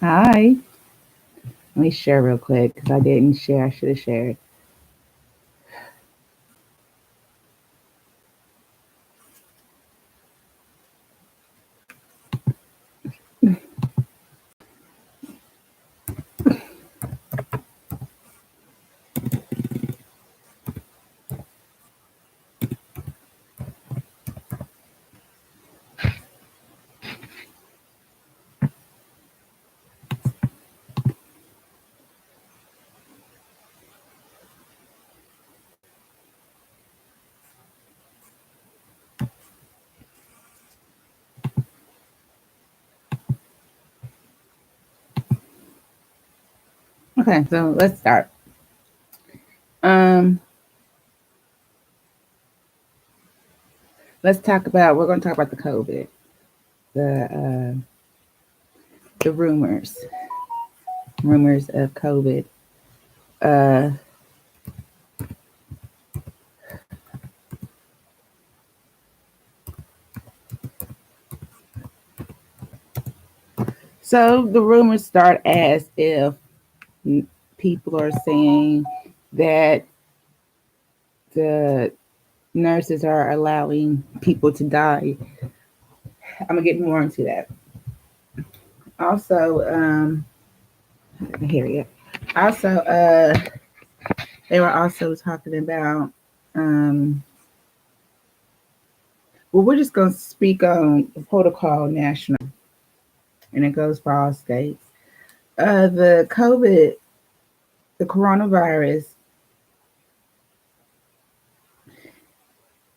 Hi. Let me share real quick because I didn't share. I should have shared. Okay, so let's start. Um, let's talk about. We're going to talk about the COVID, the the rumors of COVID. Uh, so the rumors start as if people are saying that the nurses are allowing people to die. I'm gonna get more into that. Also, here we go. Also, they were also talking about um, well, we're just going to speak on the protocol national, and it goes for all states. The COVID, the coronavirus,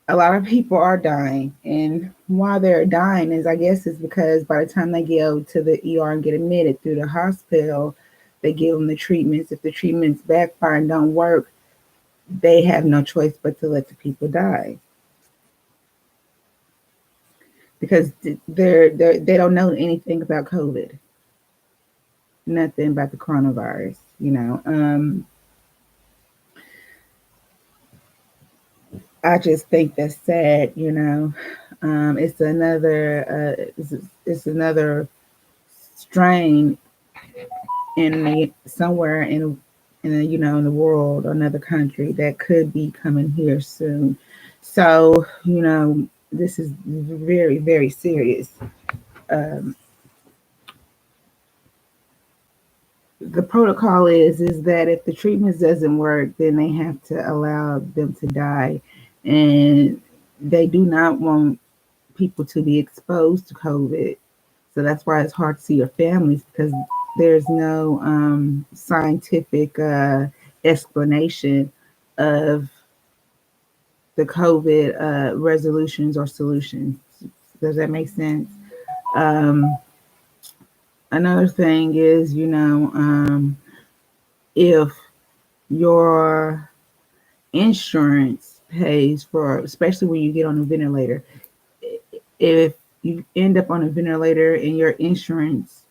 a lot of people are dying. And why they're dying is, I guess, is because by the time they go to the ER and get admitted through the hospital, they give them the treatments. If the treatments backfire and don't work, they have no choice but to let the people die because they don't know anything about COVID, nothing about the coronavirus. I just think that's sad. It's another strain somewhere in the world or another country that could be coming here soon. So this is very, very serious. Um, the protocol is that if the treatment doesn't work, then they have to allow them to die, and they do not want people to be exposed to COVID. So that's why it's hard to see your families because there's no scientific explanation of the COVID resolutions or solutions. Does that make sense? Um, Another thing is, if your insurance pays for, especially when you get on a ventilator, if you end up on a ventilator and your insurance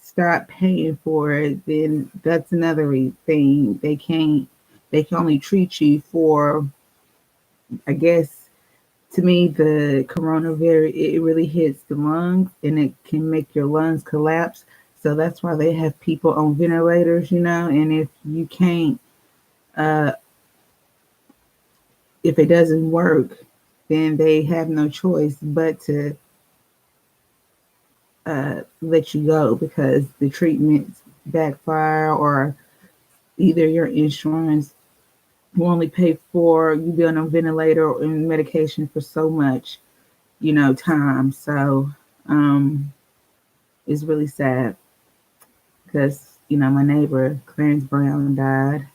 stop paying for it, then that's another thing. They can only treat you for, I guess, to me, the coronavirus, it really hits the lungs and it can make your lungs collapse. So that's why they have people on ventilators. And if you can't, uh, if it doesn't work, then they have no choice but to let you go because the treatments backfire, or either your insurance will only pay for you being on a ventilator or in medication for so much, time. So it's really sad because, my neighbor, Clarence Brown, died.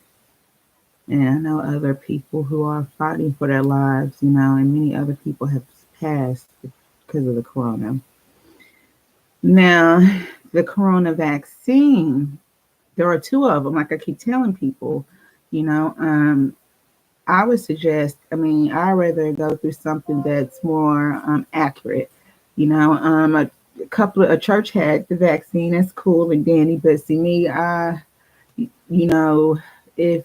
And I know other people who are fighting for their lives, and many other people have passed because of the corona. Now, the corona vaccine, there are two of them. Like I keep telling people, you know, um, I would suggest, I'd rather go through something that's more accurate. A church had the vaccine, that's cool and dandy, but see me, if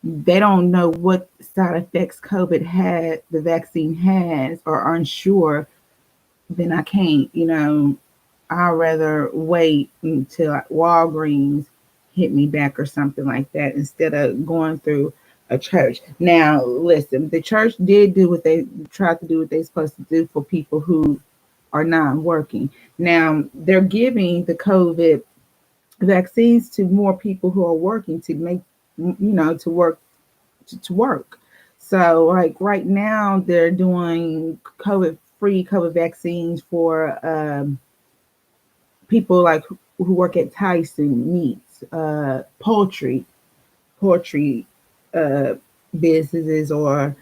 they don't know what side effects the vaccine has, or are unsure, then I can't, I'd rather wait until Walgreens hit me back or something like that instead of going through a church. Now, listen, the church did do what they tried to do what they're supposed to do for people who are not working. Now, they're giving the COVID vaccines to more people who are working to make, to work, to work. So, like right now, they're doing COVID vaccines for people like who work at Tyson Meats, poultry uh, businesses or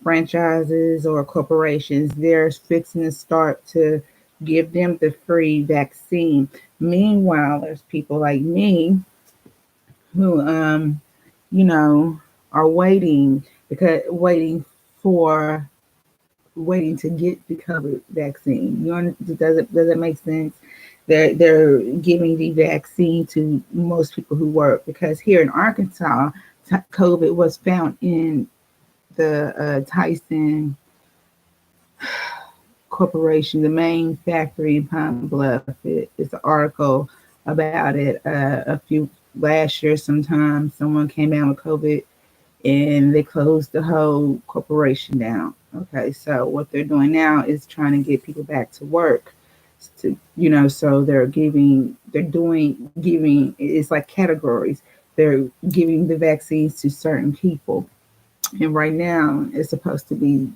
franchises or corporations. They're fixing to start to give them the free vaccine. Meanwhile, there's people like me who, you know, are for waiting to get the COVID vaccine. Does it make sense? They're giving the vaccine to most people who work because here in Arkansas, COVID was found in the Tyson Corporation, the main factory in Pine Bluff. It's an article about it a few last year. Sometime someone came down with COVID and they closed the whole corporation down. Okay, so what they're doing now is trying to get people back to work. So giving. It's like categories. They're giving the vaccines to certain people, and right now it's supposed to be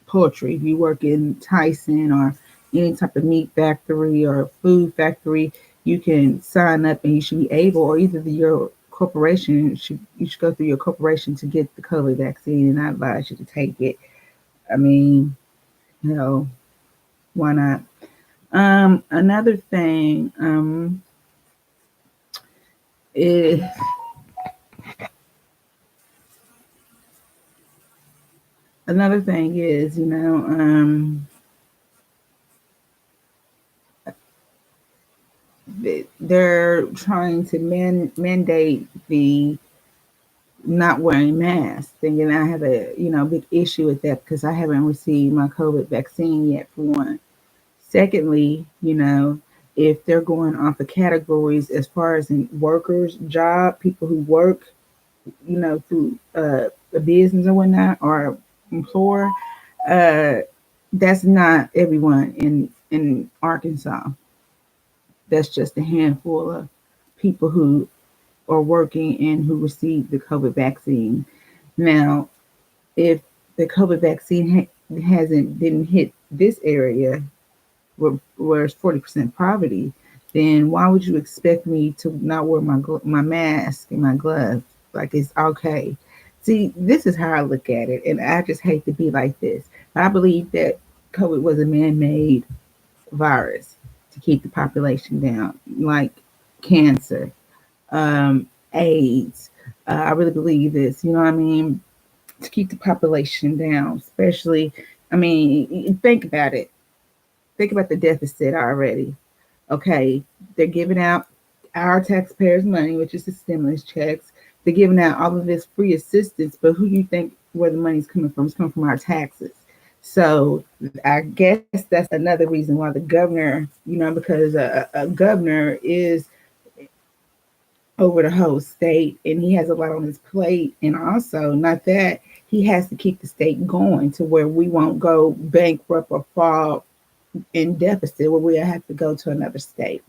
poultry. If you work in Tyson or any type of meat factory or food factory, you can sign up and you should be able, or either your corporation you should go through your corporation to get the COVID vaccine, and I advise you to take it. I mean, you know, why not? Another thing is they're trying to mandate the not wearing masks, thinking I have a big issue with that because I haven't received my COVID vaccine yet. For one, secondly, if they're going off the categories as far as in workers, job, people who work, through a business or whatnot, or employer, uh, that's not everyone in Arkansas. That's just a handful of people who are working and who received the COVID vaccine. Now, if the COVID vaccine didn't hit this area where it's 40% poverty, then why would you expect me to not wear my mask and my gloves? Like it's okay. See, this is how I look at it, and I just hate to be like this. I believe that COVID was a man-made virus to keep the population down, like cancer, AIDS. I really believe this. You know what I mean? To keep the population down, especially. I mean, think about it. Think about the deficit already. Okay, they're giving out our taxpayers' money, which is the stimulus checks. They're giving out all of this free assistance, but who do you think where the money's coming from? It's coming from our taxes. So I guess that's another reason why the governor, because a governor is over the whole state and he has a lot on his plate. And also, not that, he has to keep the state going to where we won't go bankrupt or fall in deficit where we have to go to another state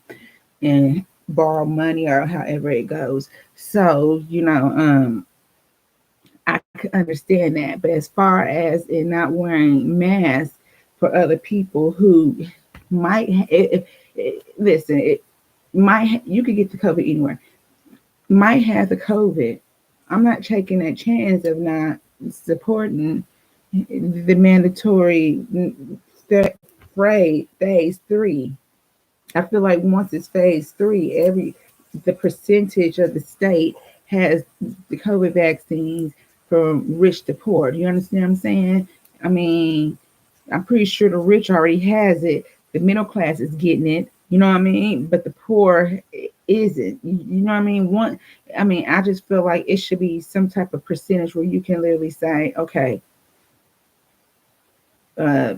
and borrow money or however it goes. So, I could understand that. But as far as in not wearing masks for other people who might, listen, you could get the COVID anywhere. Might have the COVID. I'm not taking that chance of not supporting the mandatory phase 3. I feel like once it's phase 3, the percentage of the state has the COVID vaccines from rich to poor. Do you understand what I'm saying? I mean, I'm pretty sure the rich already has it. The middle class is getting it. You know what I mean? But the poor isn't. You know what I mean? I just feel like it should be some type of percentage where you can literally say, okay, uh,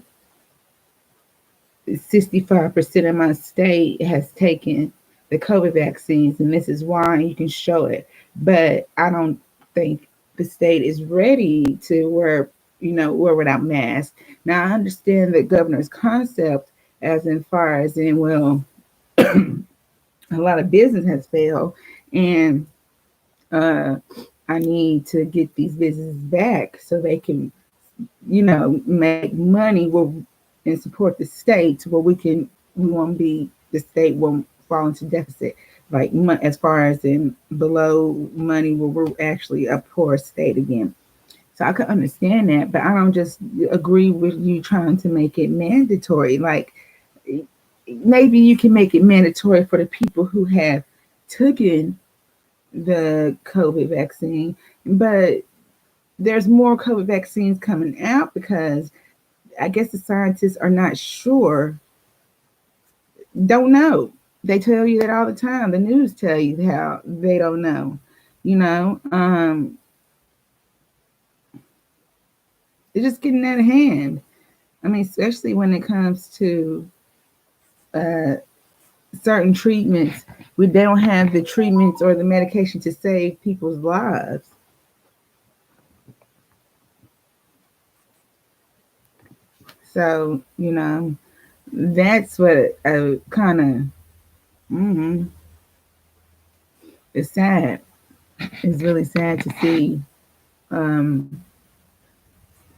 65% of my state has taken the COVID vaccines, and this is why. You can show it, but I don't think the state is ready to wear without masks. Now I understand the governor's concept, as in far as in well, a lot of business has failed, and uh, I need to get these businesses back so they can make money and support the state where we won't be, the state won't fall into deficit, like as far as in below money where we're actually a poor state again. So I could understand that, but I don't just agree with you trying to make it mandatory. Like maybe you can make it mandatory for the people who have taken the COVID vaccine, but there's more COVID vaccines coming out because I guess the scientists are not sure, don't know. They tell you that all the time. The news tell you how they don't know. You know, it's just getting out of hand. I mean, especially when it comes to uh, certain treatments, they don't have the treatments or the medication to save people's lives. So, that's what kind of it's sad. It's really sad to see um,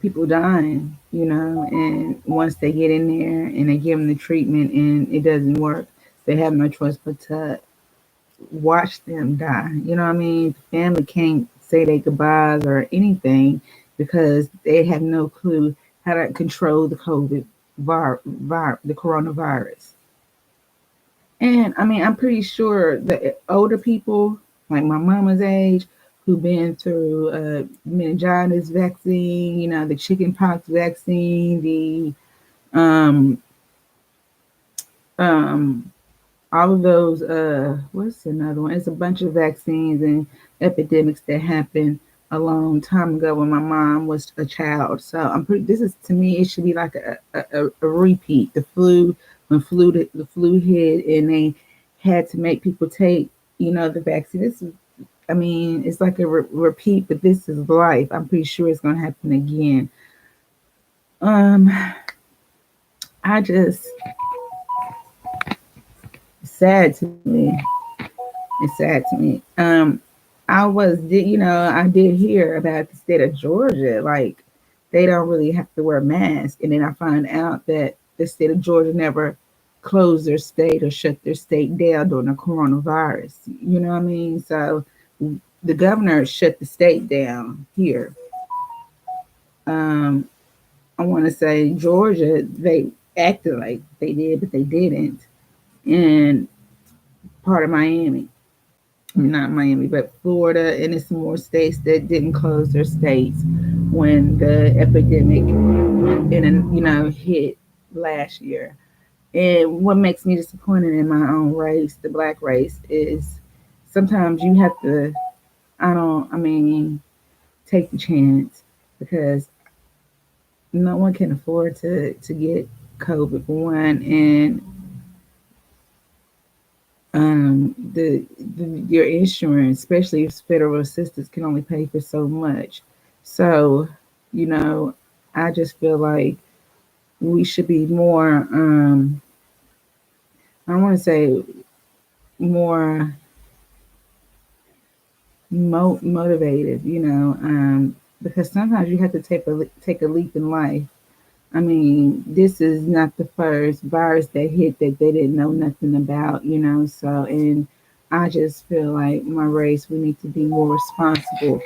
people dying, and once they get in there and they give them the treatment and it doesn't work, they have no choice but to watch them die. You know what I mean? The family can't say their goodbyes or anything because they have no clue how to control the COVID the coronavirus. And I mean, I'm pretty sure that older people, like my mama's age, who've been through meningitis vaccine, the chickenpox vaccine, the um um all of those what's another one? It's a bunch of vaccines and epidemics that happened a long time ago when my mom was a child. So I'm pretty, this is, to me, it should be like a repeat. The flu, when the flu hit and they had to make people take the vaccine. This is, I mean, it's like a repeat, but this is life. I'm pretty sure it's going to happen again. um I just, sad to me. It's sad to me. I did hear about the state of Georgia. Like, they don't really have to wear masks. And then I find out that the state of Georgia never closed their state or shut their state down during the coronavirus. You know what I mean? So the governor shut the state down here. Um, I want to say Georgia, they acted like they did, but they didn't. And part of Miami, not Miami, but Florida, and it's more states that didn't close their states when the epidemic hit last year. And what makes me disappointed in my own race, the black race, is sometimes you have to, take the chance, because no one can afford to get COVID for one, and your insurance, especially if federal assistance, can only pay for so much. So, you know, I just feel like we should be more, I want to say more motivated, because sometimes you have to take a leap in life. I mean, this is not the first virus that hit that they didn't know nothing about, so, and I just feel like my race, we need to be more responsible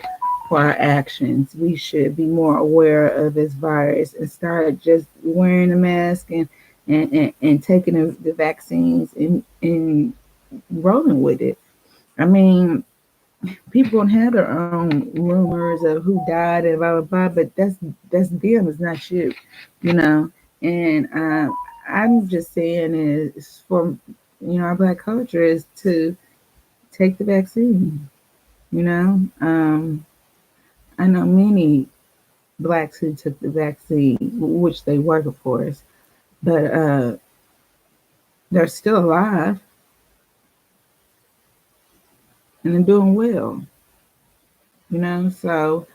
for our actions. We should be more aware of this virus and start just wearing a mask and taking the vaccines and rolling with it. I mean, people don't have their own rumors of who died and blah blah blah, but that's them. It's not you, you know. And I'm just saying is for our black culture is to take the vaccine. You know, I know many blacks who took the vaccine, which they work, of course, but They're still alive and they're doing well, you know? So,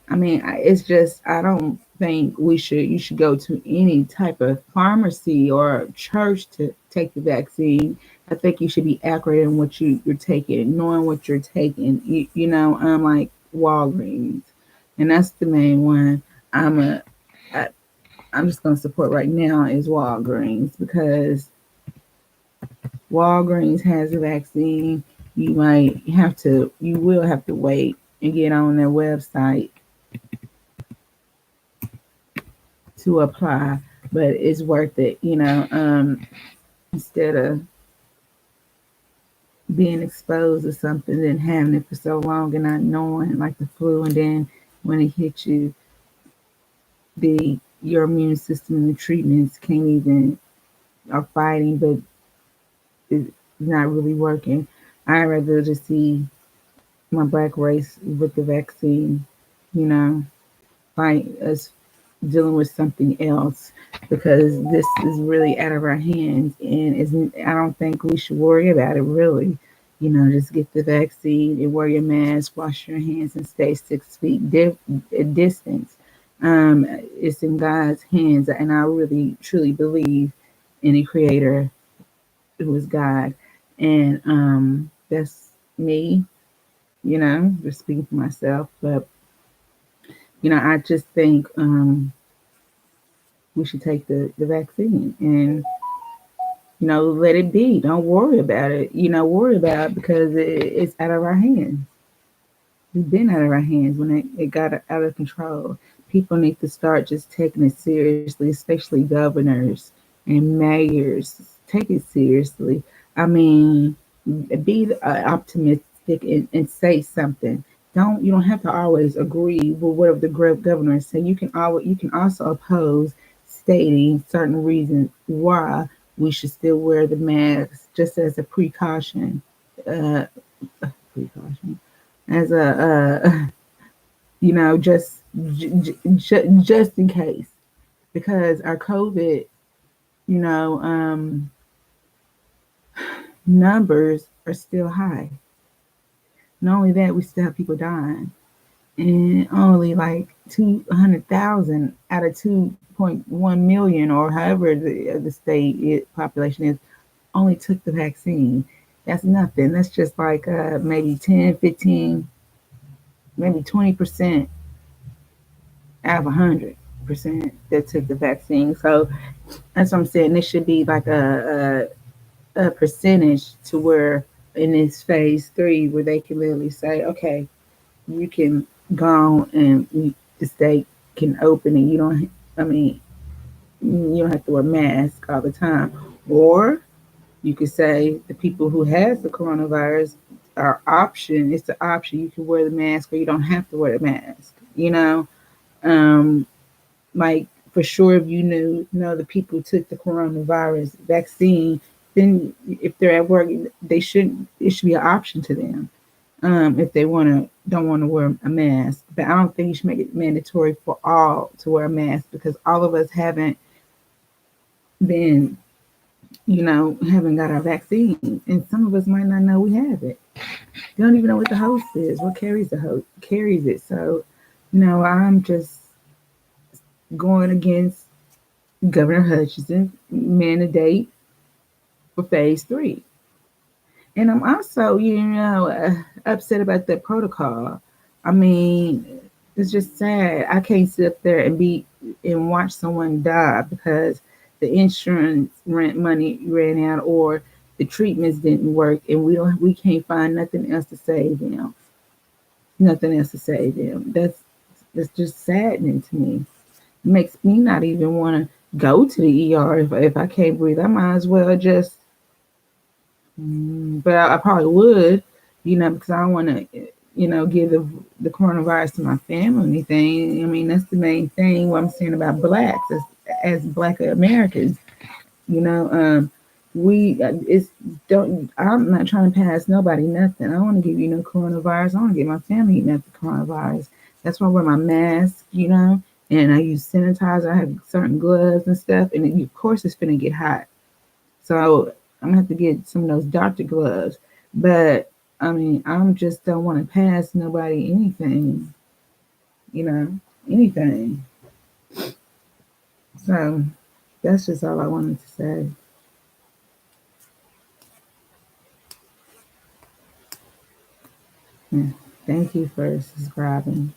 I mean, it's just, I don't think you should go to any type of pharmacy or church to take the vaccine. I think you should be accurate in what you're taking, knowing what you're taking, like Walgreens. And that's the main one. I, I'm just going to support right now is Walgreens, because Walgreens has a vaccine. You will have to wait and get on their website to apply, but it's worth it, instead of being exposed to something and having it for so long and not knowing, like the flu, and then when it hits you, your immune system and the treatments can't even are fighting, but it's not really working. I'd rather just see my black race with the vaccine, you know, fight us dealing with something else, because this is really out of our hands, and I don't think we should worry about it really. Just get the vaccine and wear your mask, wash your hands, and stay 6 feet distance. It's in God's hands, and I really truly believe in a creator who is God, and that's me. Just speaking for myself, but I just think we should take the vaccine and let it be. Don't worry about it. Worry about it because it's out of our hands. It's been out of our hands when it got out of control. People need to start just taking it seriously, especially governors and mayors. Take it seriously. I mean, be optimistic and say something. You don't have to always agree with whatever the governor is saying. You can also oppose, stating certain reasons why we should still wear the mask, just as a precaution. Uh, precaution, as just in case, because our COVID, you know, um, numbers are still high. Not only that, we still have people dying, and only like 200,000 out of 2.1 million, or however the state population is, only took the vaccine. That's nothing. That's just like maybe 10, 15, maybe 20% out of 100% that took the vaccine. So that's what I'm saying. This should be like a percentage to where in this phase 3, where they can literally say, okay, you can go on and the state can open, and you don't have to wear a mask all the time. Or you could say the people who has the coronavirus it's the option. You can wear the mask or you don't have to wear the mask. Um, like for sure, if you know the people who took the coronavirus vaccine, then if they're at work, it should be an option to them. If they don't want to wear a mask, but I don't think you should make it mandatory for all to wear a mask, because all of us been, haven't got our vaccine, and some of us might not know we have it. They don't even know what the host is, what carries it. So, I'm just going against Governor Hutchinson mandate for phase 3. And I'm also, upset about that protocol. I mean, it's just sad. I can't sit up there and watch someone die because the insurance rent money ran out, or the treatments didn't work, and we can't find nothing else to save them. Nothing else to save them. That's just saddening to me. It makes me not even want to go to the ER if I can't breathe. I might as well just, but I probably would, because I don't want to, give the coronavirus to my family or anything. I mean, that's the main thing. What I'm saying about blacks as Black Americans, I'm not trying to pass nobody nothing. I don't want to give you no coronavirus. I want to give my family nothing coronavirus. That's why I wear my mask, and I use sanitizer. I have certain gloves and stuff, and of course it's gonna get hot. So I'm gonna have to get some of those doctor gloves. But I mean, I'm just don't want to pass nobody anything, you know, anything. So that's just all I wanted to say. Yeah. Thank you for subscribing.